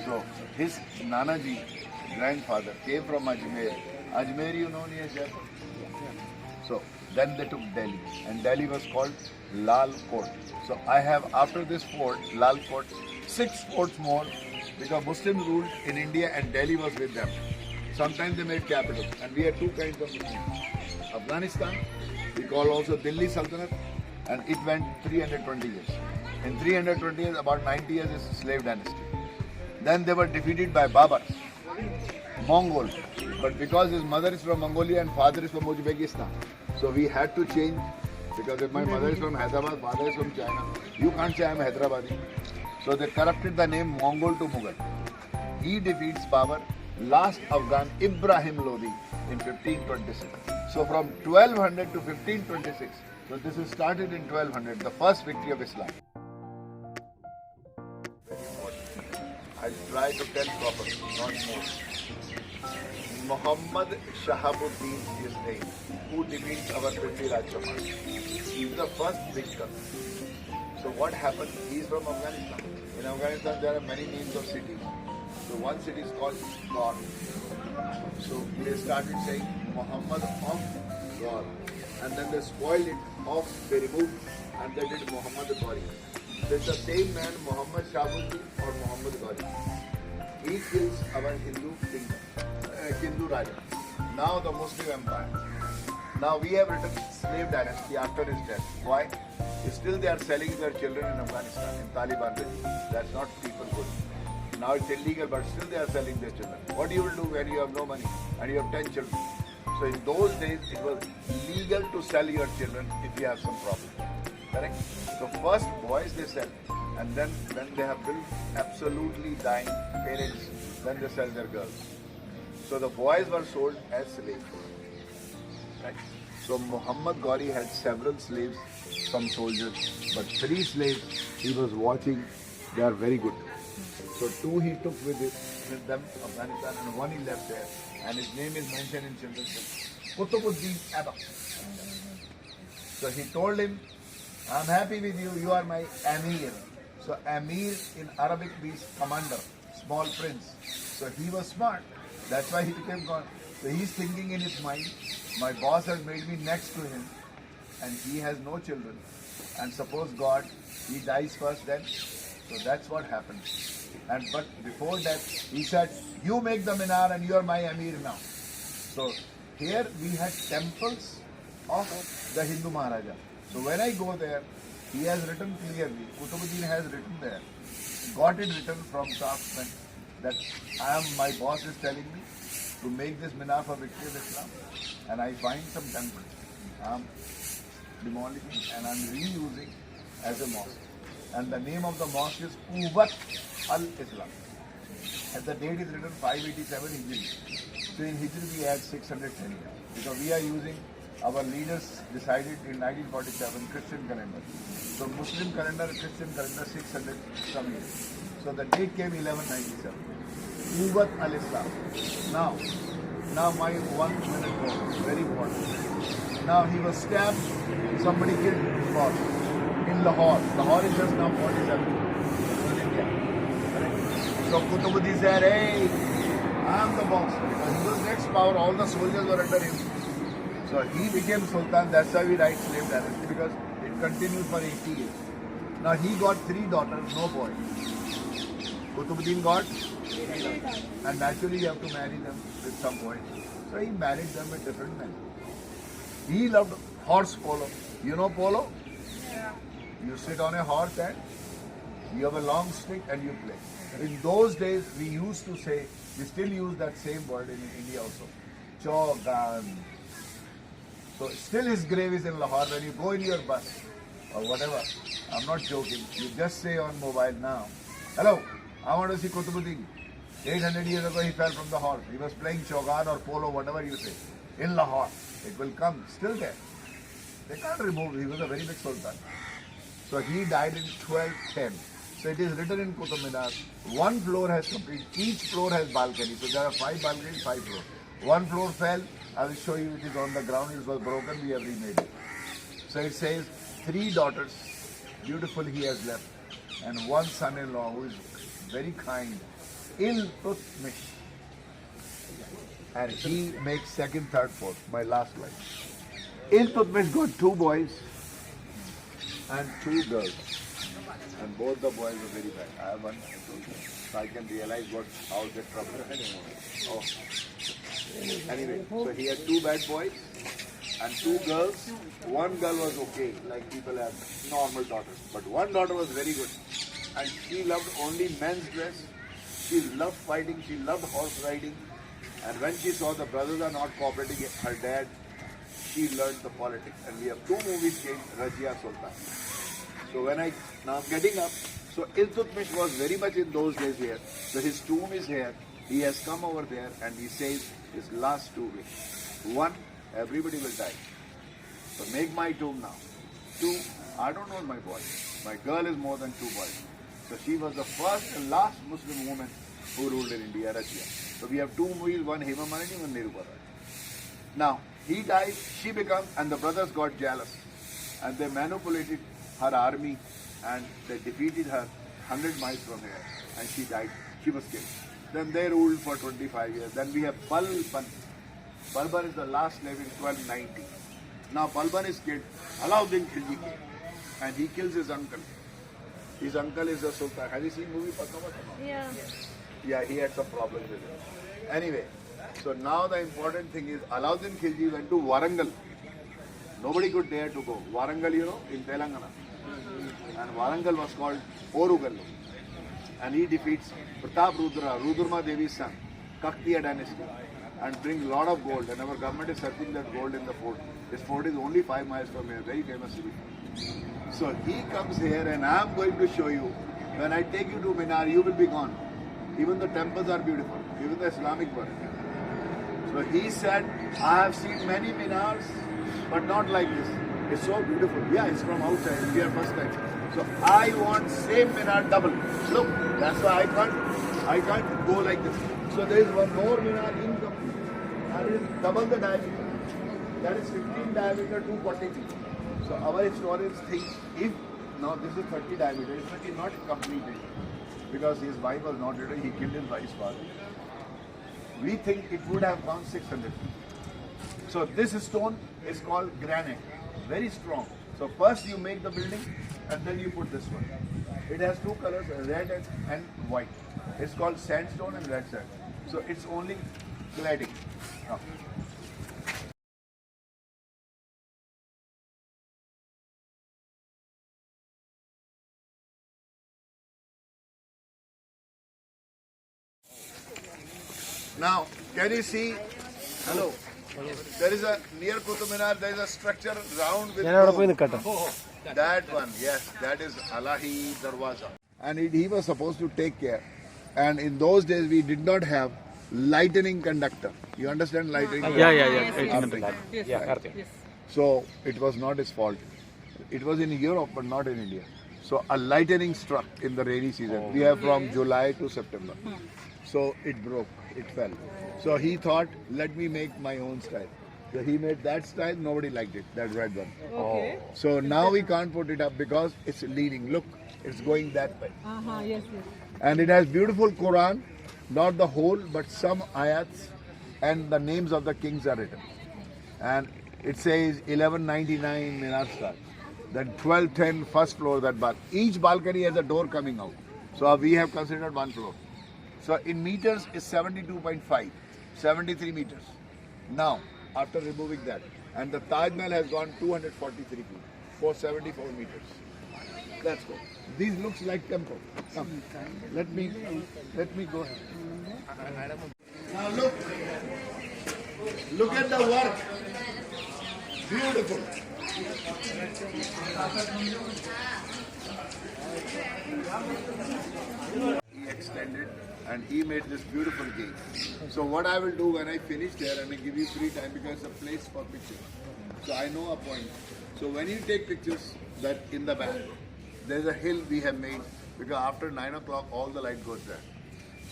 So his Nanaji, grandfather, came from Ajmer. Ajmer, you know, near Jaipur. So then they took Delhi, and Delhi was called Lal Fort. So I have, after this fort, Lal Fort, 6 forts more, because Muslims ruled in India and Delhi was with them. Sometimes they made capitals, and we had 2 kinds of Muslims. Afghanistan, we call also Delhi Sultanate, and it went 320 years. In 320 years, about 90 years is slave dynasty. Then they were defeated by Babar, Mongol. But because his mother is from Mongolia and father is from Uzbekistan, so we had to change. Because if my mother is from Hyderabad, father is from China, you can't say I am Hyderabadi. So they corrupted the name Mongol to Mughal. He defeats Babar, last Afghan Ibrahim Lodi in 1526. So from 1200 to 1526, so this is started in 1200, the first victory of Islam. I'll try to tell properly, not more. Muhammad Shahabuddin is name, who defeats our Prithviraj Chauhan. He is the first victor. So what happened? He is from Afghanistan. In Afghanistan there are many names of cities. So one city is called Gaur. So they started saying Muhammad of Gaur. And then they spoiled it off, they removed, and they did Muhammad Gauri. There's the same man, Muhammad Shahabuddin or Muhammad Gauri. He kills our Hindu kingdom, Hindu Raja. Now the Muslim Empire. Now we have written slave dynasty after his death. Why? Still they are selling their children in Afghanistan, in Taliban regime. That's not people good. Now it's illegal, but still they are selling their children. What you will do when you have no money and you have 10 children? So in those days, it was legal to sell your children if you have some problem. Correct? So first boys they sell, and then when they have built absolutely dying parents, then they sell their girls. So the boys were sold as slaves. Right? So Muhammad Gauri had several slaves, some soldiers, but 3 slaves he was watching. They are very good. So 2 he took with them Afghanistan, and 1 he left there. And his name is mentioned in children's book. Qutubuddin Aba. So he told him, I'm happy with you, you are my Amir. So Amir in Arabic means commander, small prince. So he was smart. That's why he became God. So he's thinking in his mind, my boss has made me next to him and he has no children. And suppose God, he dies first then. So that's what happened. But before that, he said, you make the minar and you are my Amir now. So here we had temples of the Hindu Maharaja. So when I go there, he has written clearly, Qutubuddin has written there, got it written from craftsmen that my boss is telling me to make this minar for victory of Islam, and I find some temples. I'm demolishing and I'm reusing as a mosque. And the name of the mosque is Quwwat al-Islam. And the date is written 587 Hijri. So in Hijri we add 610 years. Because we are using, our leaders decided in 1947 Christian calendar. So Muslim calendar, Christian calendar 600 some years. So the date came 1197. Quwwat al-Islam. Now my 1 minute more, very important. Now he was stabbed, somebody killed his boss in Lahore. Lahore is just now 47 in India. So Qutubuddin said, hey, I am the boss. Because he was next power, all the soldiers were under him. So he became Sultan, that's why we write slave dynasty, because it continued for 80 years. Now he got 3 daughters, no boy. Qutubuddin got 3 daughters. And naturally you have to marry them with some boy. So he married them with different men. He loved horse polo. You know polo? Yeah. You sit on a horse and you have a long stick and you play. In those days, we used to say, we still use that same word in India also, Chogan. So still his grave is in Lahore. When you go in your bus or whatever, I'm not joking, you just say on mobile now, hello, I want to see Qutubuddin. 800 years ago he fell from the horse. He was playing Chogan or polo, whatever you say, in Lahore. It will come, still there. They can't remove it. He was a very big sultan. So he died in 1210. So it is written in Qutub Minar, 1 floor has complete, each floor has balcony. So there are 5 balconies, 5 floors. 1 floor fell, I will show you, it is on the ground, it was broken, we have remade it. So it says 3 daughters, beautiful he has left, and 1 son-in-law who is very kind, Iltutmish. And he makes 2nd, 3rd, 4th, my last line. Iltutmish got 2 boys and 2 girls. And both the boys were very bad. I have one, so I can realize how the trouble is. Oh. Anyway, so he had 2 bad boys and 2 girls. 1 girl was okay, like people have normal daughters. But 1 daughter was very good. And she loved only men's dress. She loved fighting. She loved horse riding. And when she saw the brothers are not cooperating, her dad, she learned the politics. And we have 2 movies came, Razia Sultan. So when now I'm getting up, so Iltutmish was very much in those days here. So his tomb is here. He has come over there and he says his last 2 weeks. 1, everybody will die. So make my tomb now. 2, I don't know my boy. My girl is more than 2 boys. So she was the first and last Muslim woman who ruled in India, Russia. So we have 2 movies, one Hema Malini, one Nirupara. Now, he died, she becomes, and the brothers got jealous. And they manipulated her army and they defeated her 100 miles from here. And she died. She was killed. Then they ruled for 25 years. Then we have Balban. Balban is the last slave in 1290. Now Balban is killed. Alauddin Khilji came. And he kills his uncle. His uncle is a sultan. Have you seen movie Padmavat? Yeah. Yeah, he had some problems with it. Anyway, so now the important thing is Alauddin Khilji went to Warangal. Nobody could dare to go. Warangal, you know, in Telangana. And Warangal was called Orugallu. And he defeats Pratap Rudra, Rudurma Devi's son, Kaktiya dynasty, and brings lot of gold. And our government is searching that gold in the fort. This fort is only 5 miles from here, very famous city. So he comes here and I am going to show you, when I take you to Minar, you will be gone. Even the temples are beautiful, even the Islamic one. So he said, I have seen many minars, but not like this. It's so beautiful. Yeah, it's from outside. We are first time. So I want same minar double. Look, that's why I can't go like this. So there is one more minar incomplete. And it is double the diameter. That is 15 diameter, 240 feet. So our historians think if now this is 30 diameter, it's not completed because his wife was not ready. He killed his wife's father. We think it would have gone 600 feet. So this stone is called granite, very strong. So first you make the building and then you put this one. It has two colors, red and white. It's called sandstone and red sand. So it's only cladding. Now, can you see? Hello. There is a near Qutub Minar. There is a structure round with dome. That one, yes, that is Alahi Darwaza. And he was supposed to take care. And in those days, we did not have lightning conductor. You understand lightning? Yeah. So it was not his fault. It was in Europe, but not in India. So a lightning struck in the rainy season. We have from July to September. So it broke, it fell. So he thought, let me make my own style. So he made that style, nobody liked it, that red one. Okay. So now we can't put it up because it's leaning. Look, it's going that way. Yes. And it has beautiful Quran, not the whole, but some ayats and the names of the kings are written. And it says 1199 Minar Star. Then 1210 first floor, that each balcony has a door coming out. So we have considered one floor. So in meters is 72.5, 73 meters. Now, after removing that, and the Taj Mahal has gone 243 feet, 474 meters. Let's go. These looks like temple. Come, let me go ahead. Now look at the work. Beautiful. He extended and he made this beautiful gate. So what I will do when I finish there, and I give you free time because it's a place for pictures. So I know a point. So when you take pictures, that in the back, there's a hill we have made because after 9 o'clock all the light goes there.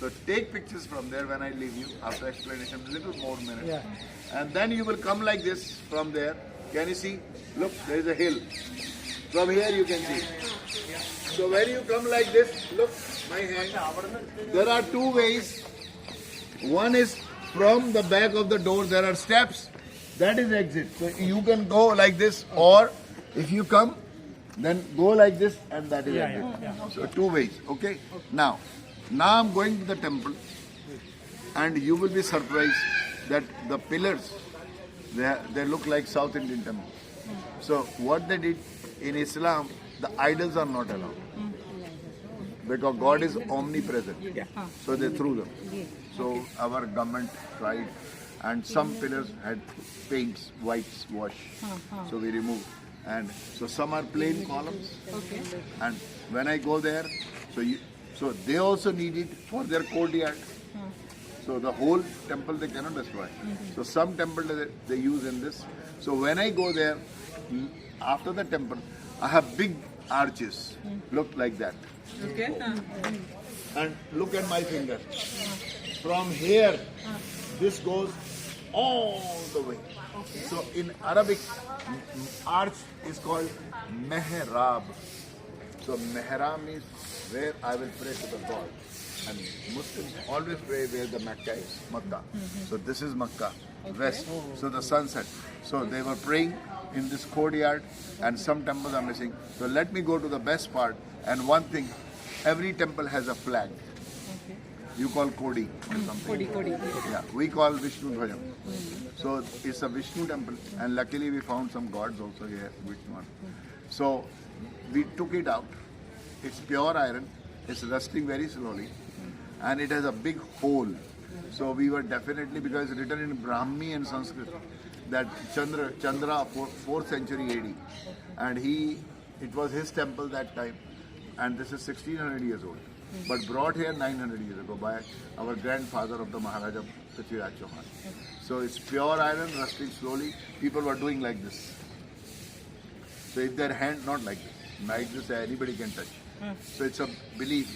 So take pictures from there when I leave you after explanation, a little more minutes. Yeah. And then you will come like this from there. Can you see? Look, there is a hill. From here you can see. So when you come like this, look, my hand. There are two ways. One is from the back of the door, there are steps. That is exit. So you can go like this, or if you come, then go like this, and that is exit. So two ways. Okay. Now I'm going to the temple, and you will be surprised that the pillars they look like South Indian temple. So what they did in Islam, the idols are not allowed because God is omnipresent. So they threw them. So our government tried, and some pillars had paints, whites, wash. So we removed. And so some are plain columns. And when I go there, so they also need it for their courtyard. So the whole temple they cannot destroy. So some temple they use in this. So when I go there, after the temple, I have big arches. Look like that. Okay. And look at my finger. From here, this goes all the way. So in Arabic, arch is called mehrab. So mehrab means where I will pray to the God. And Muslims always pray where the Mecca is, Makkah. So this is Makkah, west. So the sunset. So they were praying in this courtyard, and some temples are missing. So let me go to the best part. And one thing, every temple has a flag. You call Kodi or something. Kodi. Yeah, we call Vishnu Dhwajam. So it's a Vishnu temple, and luckily we found some gods also here, Vishnu. So we took it out. It's pure iron. It's rusting very slowly, and it has a big hole. So we were definitely, because it's written in Brahmi and Sanskrit that Chandra 4th century AD, and it was his temple that time, and this is 1600 years old. but brought here 900 years ago by our grandfather of the Maharaja Prithviraj Chauhan. So it's pure iron, rusting slowly. People were doing like this. So if their hand, not like this anybody can touch. So it's a belief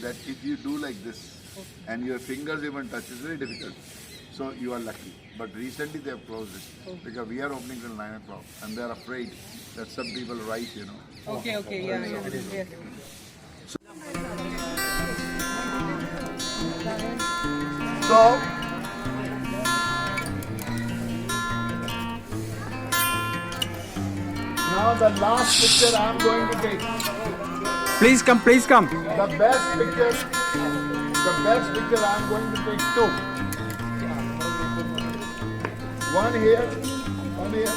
that if you do like this and your fingers even touch, it's very difficult. So you are lucky. But recently they have closed it because we are opening till 9 o'clock and they are afraid that some people write, Okay, yes. So, now the last picture I am going to take. Please come, please come. The best picture I am going to take two. One here, one here.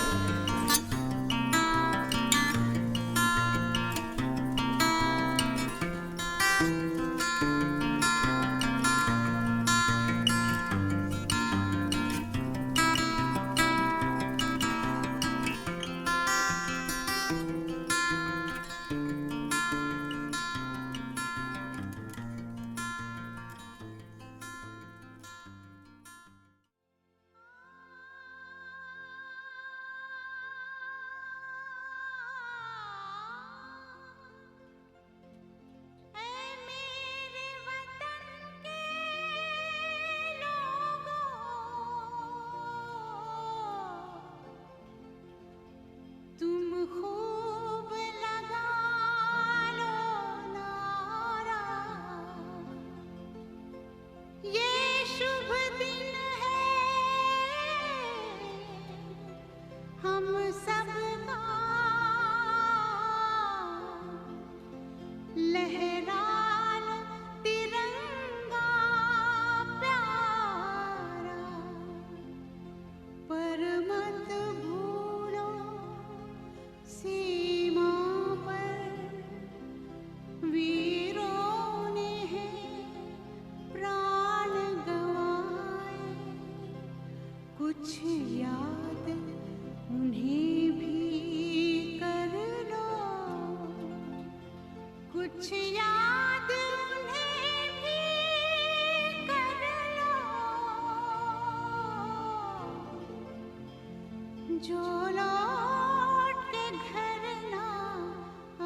जो लौट के घर ना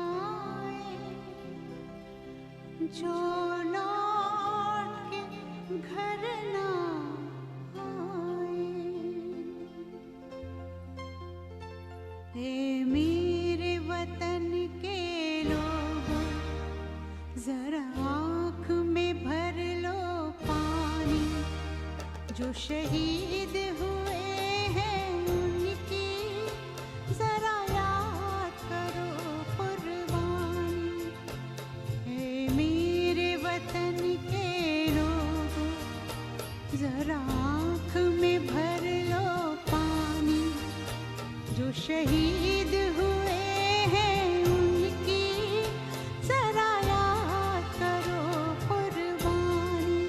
आए, जो लौट के घर ना आए। ए मेरे वतन के लोगों, जरा आँख में भर लो पानी, जो शहीद हुए हैं उनकी जरा याद करो कुर्बानी। हे मेरे वतन के लोगों, जरा आँख में भर लो पानी, जो शहीद हुए हैं उनकी जरा याद करो कुर्बानी।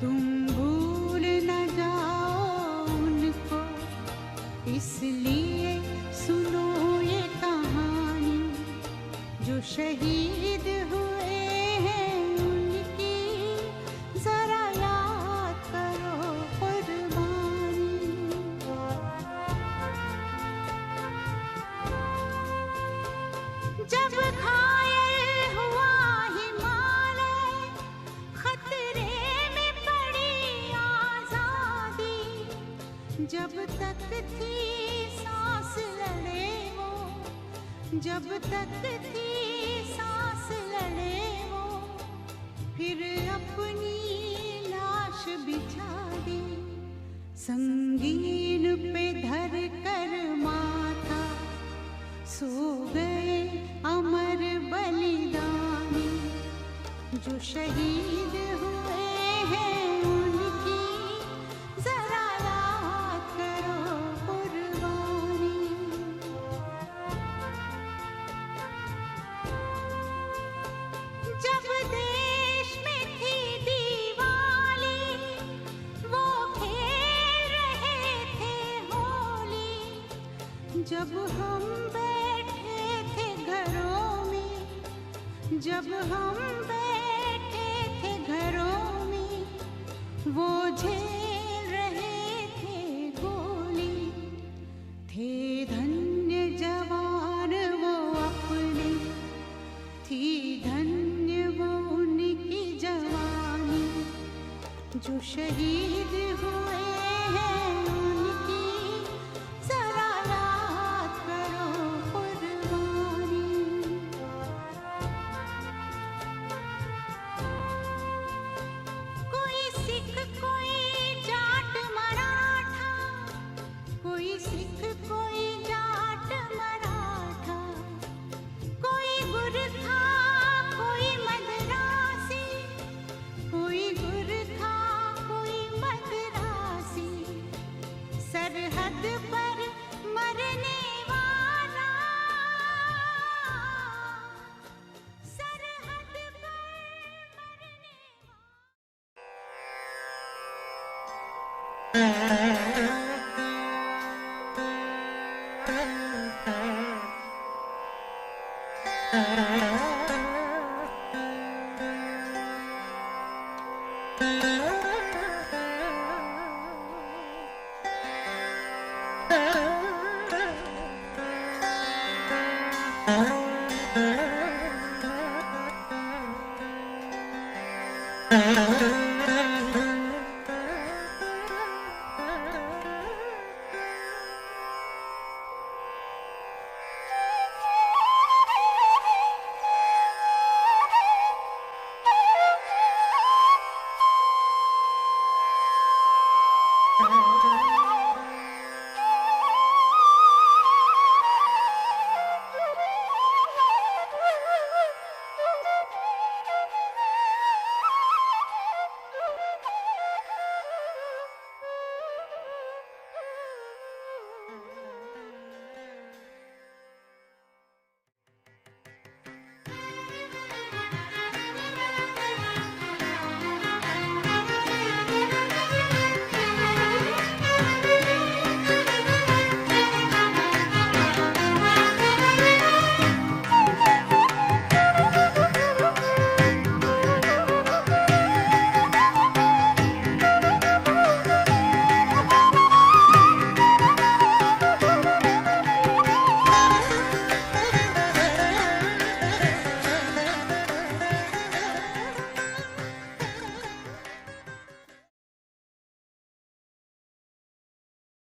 तुम भूल न जाओ उनको, इसलिए सुनो ये कहानी, जो शहीद हुए हैं उनकी जरा याद करो कुर्बानी। जब घायल हुआ हिमालय, खतरे में पड़ी आजादी, जब तक थी सांस लड़े वो, जब तक थी सांस लड़े वो, फिर अपनी लाश बिछा दी, संगीन पे धर कर माथा, सो गए अमर बलिदानी, जो शहीद हुए हैं उनकी जरा याद करो कुर्बानी। जब देश में थी दिवाली, वो खेल रहे थे होली, जब हम बैठे थे घरों में, जब हम बैठे वो झेल रहे थे गोली, थे धन्य जवान वो अपने, थी धन्य वो उनकी जवानी, जो शहीद हुए हैं उनकी जरा याद करो कुर्बानी। कोई सिख कोई जाट मराठा, कोई सिख कोई जाट मराठा, कोई गुरखा कोई मद्रासी, कोई गुरखा कोई मद्रासी, सरहद पर मरने वाला, सरहद पर मरने वाला।